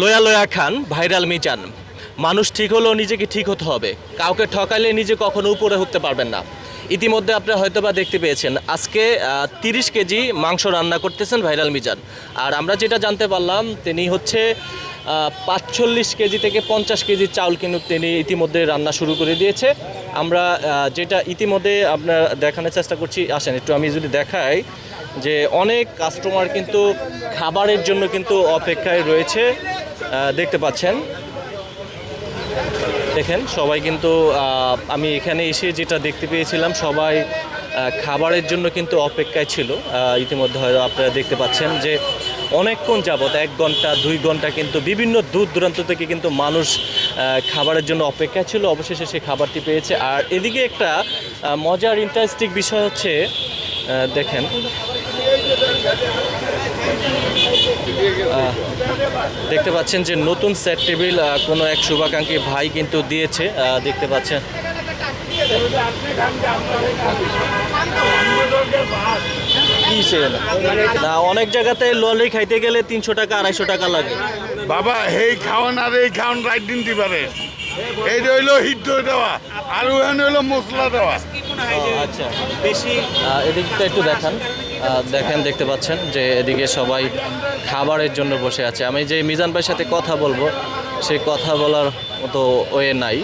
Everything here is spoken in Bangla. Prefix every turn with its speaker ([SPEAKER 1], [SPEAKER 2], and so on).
[SPEAKER 1] লয়া লয়া খান ভাইরাল মিজান। মানুষ ঠিক হলেও নিজেকে ঠিক হতে হবে, কাউকে ঠকাইলে নিজে কখনো উপরে উঠতে পারবেন না। ইতিমধ্যে আপনারা হয়তোবা দেখতে পেয়েছেন আজকে 30 কেজি মাংস রান্না করতেছেন ভাইরাল মিজান। আর আমরা যেটা জানতে পারলাম তিনি হচ্ছে 45 কেজি থেকে 50 কেজি চাউল কিন্তু তিনি ইতিমধ্যে রান্না শুরু করে দিয়েছে। আমরা যেটা ইতিমধ্যে আপনার দেখানোর চেষ্টা করছি, আসেন একটু আমি যদি দেখাই যে অনেক কাস্টমার কিন্তু খাবারের জন্য কিন্তু অপেক্ষায় রয়েছে। দেখতে পাচ্ছেন, দেখেন সবাই কিন্তু আমি এখানে এসে যেটা দেখতে পেয়েছিলাম সবাই খাবারের জন্য কিন্তু অপেক্ষায় ছিল। ইতিমধ্যে হয়তো আপনারা দেখতে পাচ্ছেন যে অনেকক্ষণ যাবত 1 ঘন্টা 2 ঘন্টা কিন্তু বিভিন্ন দূর দূরান্ত থেকে কিন্তু মানুষ খাবারের জন্য অপেক্ষা ছিল। অবশেষে সে খাবারটি পেয়েছে। আর এদিকে একটা মজার ইন্টারেস্টিং বিষয় হচ্ছে, দেখেন দেখতে পাচ্ছেন যে নতুন সেট টেবিল কোনো এক শুভাকাঙ্ক্ষী ভাই কিন্তু দিয়েছে। দেখতে পাচ্ছেন না, অনেক জায়গাতে ললি খাইতে গেলে 300 টাকা 250 টাকা লাগে
[SPEAKER 2] বাবা। এই খাওয়ান আর এই খাওয়ান রাইট দিনতে পারে। এই হইলো হিট দেওয়া আর ওখানে হইলো মশলা দেওয়া।
[SPEAKER 1] আচ্ছা, বেশি এদিকটা একটু দেখান। দেখেন, দেখতে পাচ্ছেন যে এদিকে সবাই খাবারের জন্য বসে আছে। আমি যে মিজান ভাইয়ের সাথে কথা বলবো সেই কথা বলার মতো ওয়ে নাই।